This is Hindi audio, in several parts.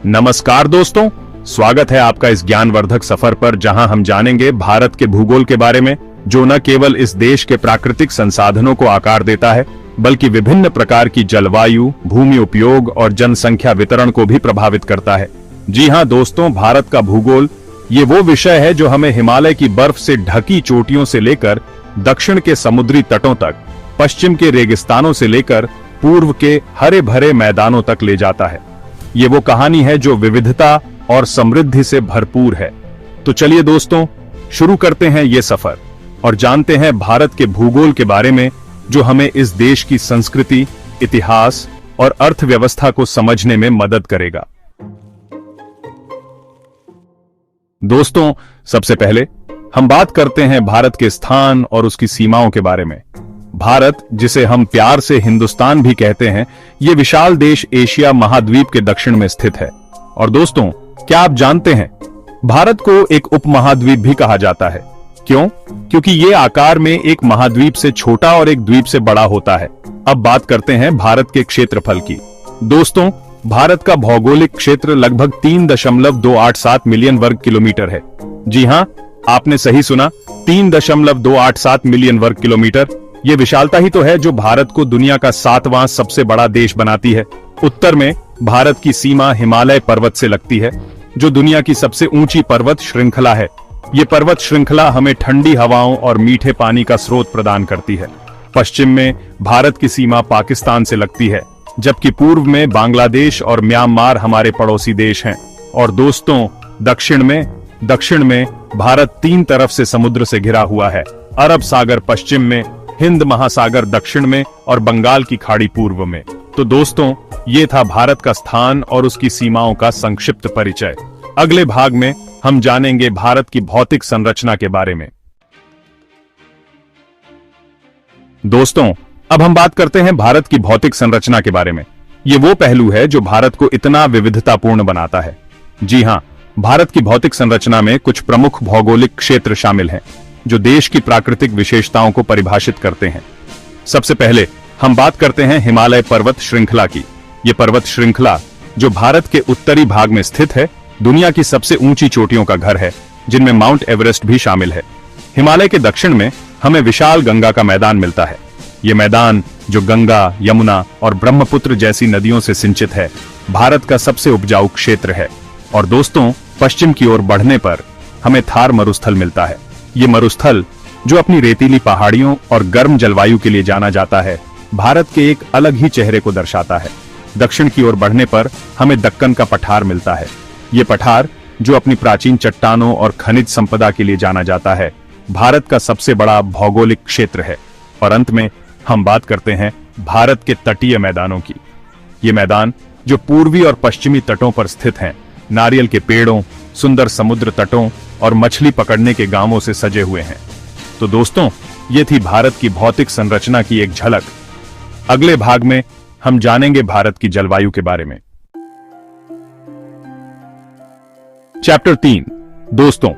नमस्कार दोस्तों, स्वागत है आपका इस ज्ञानवर्धक सफर पर जहां हम जानेंगे भारत के भूगोल के बारे में, जो न केवल इस देश के प्राकृतिक संसाधनों को आकार देता है बल्कि विभिन्न प्रकार की जलवायु, भूमि उपयोग और जनसंख्या वितरण को भी प्रभावित करता है। जी हां दोस्तों, भारत का भूगोल ये वो विषय है जो हमें हिमालय की बर्फ से ढकी चोटियों से लेकर दक्षिण के समुद्री तटों तक, पश्चिम के रेगिस्तानों से लेकर पूर्व के हरे भरे मैदानों तक ले जाता है। ये वो कहानी है जो विविधता और समृद्धि से भरपूर है। तो चलिए दोस्तों, शुरू करते हैं ये सफर और जानते हैं भारत के भूगोल के बारे में, जो हमें इस देश की संस्कृति, इतिहास और अर्थव्यवस्था को समझने में मदद करेगा। दोस्तों, सबसे पहले हम बात करते हैं भारत के स्थान और उसकी सीमाओं के बारे में। भारत, जिसे हम प्यार से हिंदुस्तान भी कहते हैं, ये विशाल देश एशिया महाद्वीप के दक्षिण में स्थित है। और दोस्तों, क्या आप जानते हैं, भारत को एक उपमहाद्वीप भी कहा जाता है। क्यों? क्योंकि ये आकार में एक महाद्वीप से छोटा और एक द्वीप से बड़ा होता है। अब बात करते हैं भारत के क्षेत्रफल की। दोस्तों, भारत का भौगोलिक क्षेत्र लगभग 3.287 मिलियन वर्ग किलोमीटर है। जी हां, आपने सही सुना, 3.287 मिलियन वर्ग किलोमीटर। ये विशालता ही तो है जो भारत को दुनिया का 7वां सबसे बड़ा देश बनाती है। उत्तर में भारत की सीमा हिमालय पर्वत से लगती है, जो दुनिया की सबसे ऊंची पर्वत श्रृंखला है। ये पर्वत श्रृंखला हमें ठंडी हवाओं और मीठे पानी का स्रोत प्रदान करती है। पश्चिम में भारत की सीमा पाकिस्तान से लगती है, जबकि पूर्व में बांग्लादेश और म्यांमार हमारे पड़ोसी देश हैं। और दोस्तों, दक्षिण में भारत 3 तरफ से समुद्र से घिरा हुआ है। अरब सागर पश्चिम में, हिंद महासागर दक्षिण में और बंगाल की खाड़ी पूर्व में। तो दोस्तों, ये था भारत का स्थान और उसकी सीमाओं का संक्षिप्त परिचय। अगले भाग में हम जानेंगे भारत की भौतिक संरचना के बारे में। दोस्तों, अब हम बात करते हैं भारत की भौतिक संरचना के बारे में। ये वो पहलू है जो भारत को इतना विविधतापूर्ण बनाता है। जी हां, भारत की भौतिक संरचना में कुछ प्रमुख भौगोलिक क्षेत्र शामिल हैं, जो देश की प्राकृतिक विशेषताओं को परिभाषित करते हैं। सबसे पहले हम बात करते हैं हिमालय पर्वत श्रृंखला की। ये पर्वत श्रृंखला, जो भारत के उत्तरी भाग में स्थित है, दुनिया की सबसे ऊंची चोटियों का घर है, जिनमें माउंट एवरेस्ट भी शामिल है। हिमालय के दक्षिण में हमें विशाल गंगा का मैदान मिलता है। ये मैदान, जो गंगा, यमुना और ब्रह्मपुत्र जैसी नदियों से सिंचित है, भारत का सबसे उपजाऊ क्षेत्र है। और दोस्तों, पश्चिम की ओर बढ़ने पर हमें थार मरुस्थल मिलता है। ये मरुस्थल, जो अपनी रेतीली पहाड़ियों और गर्म जलवायु के लिए जाना जाता है, भारत के एक अलग ही चेहरे को दर्शाता है। दक्षिण की ओर बढ़ने पर हमें दक्कन का पठार मिलता है। ये पठार, जो अपनी प्राचीन चट्टानों और खनिज संपदा के लिए जाना जाता है, भारत का सबसे बड़ा भौगोलिक क्षेत्र है। और अंत में हम बात करते हैं भारत के तटीय मैदानों की। ये मैदान, जो पूर्वी और पश्चिमी तटों पर स्थित हैं, नारियल के पेड़ों, सुंदर समुद्र तटों और मछली पकड़ने के गांवों से सजे हुए हैं। तो दोस्तों, ये थी भारत की भौतिक संरचना की एक झलक। अगले भाग में हम जानेंगे भारत की जलवायु के बारे में। चैप्टर 3। दोस्तों,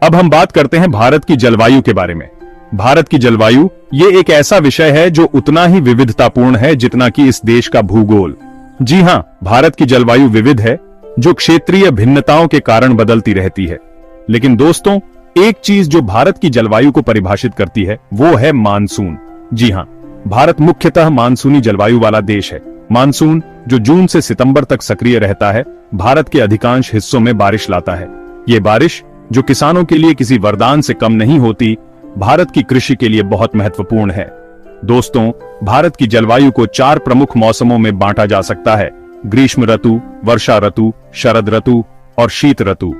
अब हम बात करते हैं भारत की जलवायु के बारे में। भारत की जलवायु ये एक ऐसा विषय है जो उतना ही विविधतापूर्ण है जितना कि इस देश का भूगोल। जी हां, भारत की जलवायु विविध है, जो क्षेत्रीय भिन्नताओं के कारण बदलती रहती है। लेकिन दोस्तों, एक चीज जो भारत की जलवायु को परिभाषित करती है, वो है मानसून। जी हां, भारत मुख्यतः मानसूनी जलवायु वाला देश है। मानसून, जो जून से सितंबर तक सक्रिय रहता है, भारत के अधिकांश हिस्सों में बारिश लाता है। ये बारिश, जो किसानों के लिए किसी वरदान से कम नहीं होती, भारत की कृषि के लिए बहुत महत्वपूर्ण है। दोस्तों, भारत की जलवायु को 4 प्रमुख मौसमों में बांटा जा सकता है: ग्रीष्म ऋतु, वर्षा ऋतु, शरद ऋतु और शीत ऋतु।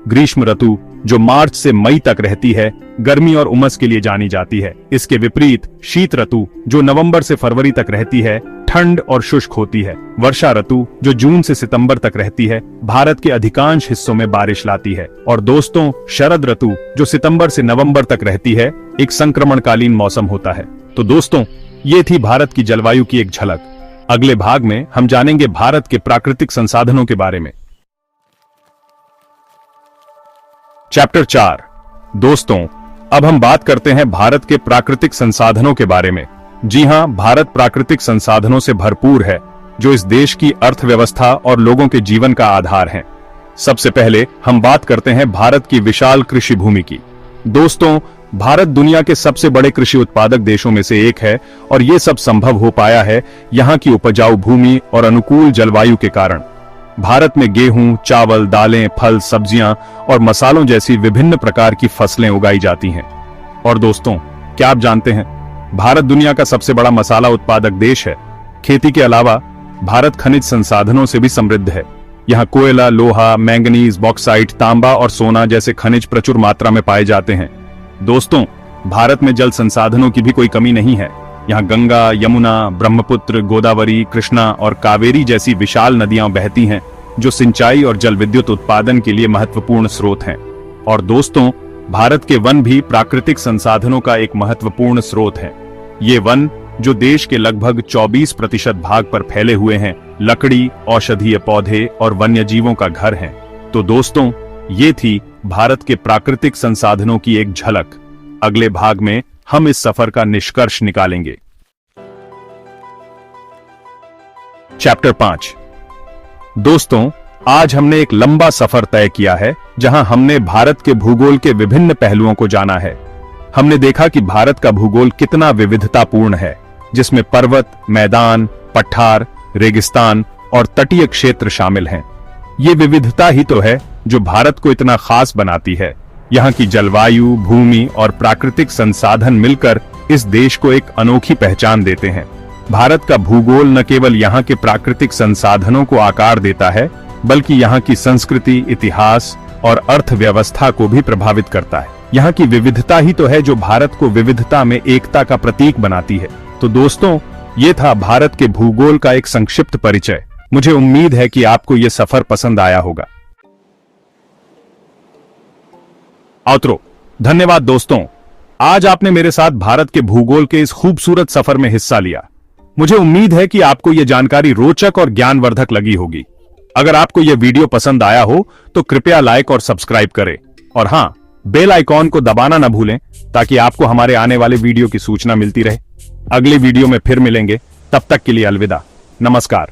ग्रीष्म ऋतु, जो मार्च से मई तक रहती है, गर्मी और उमस के लिए जानी जाती है। इसके विपरीत शीत ऋतु, जो नवंबर से फरवरी तक रहती है, ठंड और शुष्क होती है। वर्षा ऋतु, जो जून से सितंबर तक रहती है, भारत के अधिकांश हिस्सों में बारिश लाती है। और दोस्तों, शरद ऋतु, जो सितंबर से नवंबर तक रहती है, एक संक्रमणकालीन मौसम होता है। तो दोस्तों, ये थी भारत की जलवायु की एक झलक। अगले भाग में हम जानेंगे भारत के प्राकृतिक संसाधनों के बारे में। चैप्टर 4। दोस्तों, अब हम बात करते हैं भारत के प्राकृतिक संसाधनों के बारे में। जी हां, भारत प्राकृतिक संसाधनों से भरपूर है जो इस देश की अर्थव्यवस्था और लोगों के जीवन का आधार हैं। सबसे पहले हम बात करते हैं भारत की विशाल कृषि भूमि की। दोस्तों, भारत दुनिया के सबसे बड़े कृषि उत्पादक देशों में से एक है और यह सब संभव हो पाया है यहाँ की उपजाऊ भूमि और अनुकूल जलवायु के कारण। भारत में गेहूं, चावल, दालें, फल, सब्जियां और मसालों जैसी विभिन्न प्रकार की फसलें उगाई जाती हैं। और दोस्तों, क्या आप जानते हैं, भारत दुनिया का सबसे बड़ा मसाला उत्पादक देश है। खेती के अलावा भारत खनिज संसाधनों से भी समृद्ध है। यहाँ कोयला, लोहा, मैंगनीज, बॉक्साइट, तांबा और सोना जैसे खनिज प्रचुर मात्रा में पाए जाते हैं। दोस्तों, भारत में जल संसाधनों की भी कोई कमी नहीं है। यहाँ गंगा, यमुना, ब्रह्मपुत्र, गोदावरी, कृष्णा और कावेरी जैसी विशाल नदियां बहती हैं, जो सिंचाई और जल विद्युत उत्पादन के लिए महत्वपूर्ण स्रोत हैं। और दोस्तों, भारत के वन भी प्राकृतिक संसाधनों का एक महत्वपूर्ण स्रोत हैं। ये वन, जो देश के लगभग 24% भाग पर फैले हुए हैं, लकड़ी, औषधीय पौधे और वन्य जीवों का घर हैं। तो दोस्तों, ये थी भारत के प्राकृतिक संसाधनों की एक झलक। अगले भाग में हम इस सफर का निष्कर्ष निकालेंगे। चैप्टर 5। दोस्तों, आज हमने एक लंबा सफर तय किया है, जहां हमने भारत के भूगोल के विभिन्न पहलुओं को जाना है। हमने देखा कि भारत का भूगोल कितना विविधतापूर्ण है, जिसमें पर्वत, मैदान, पठार, रेगिस्तान और तटीय क्षेत्र शामिल हैं। ये विविधता ही तो है जो भारत को इतना खास बनाती है। यहाँ की जलवायु, भूमि और प्राकृतिक संसाधन मिलकर इस देश को एक अनोखी पहचान देते हैं। भारत का भूगोल न केवल यहाँ के प्राकृतिक संसाधनों को आकार देता है, बल्कि यहाँ की संस्कृति, इतिहास और अर्थव्यवस्था को भी प्रभावित करता है। यहाँ की विविधता ही तो है जो भारत को विविधता में एकता का प्रतीक बनाती है। तो दोस्तों, ये था भारत के भूगोल का एक संक्षिप्त परिचय। मुझे उम्मीद है कि आपको ये सफर पसंद आया होगा। आउटरो। धन्यवाद दोस्तों, आज आपने मेरे साथ भारत के भूगोल के इस खूबसूरत सफर में हिस्सा लिया। मुझे उम्मीद है कि आपको यह जानकारी रोचक और ज्ञानवर्धक लगी होगी। अगर आपको यह वीडियो पसंद आया हो तो कृपया लाइक और सब्सक्राइब करें, और हाँ, बेल आइकॉन को दबाना न भूलें ताकि आपको हमारे आने वाले वीडियो की सूचना मिलती रहे। अगले वीडियो में फिर मिलेंगे, तब तक के लिए अलविदा, नमस्कार।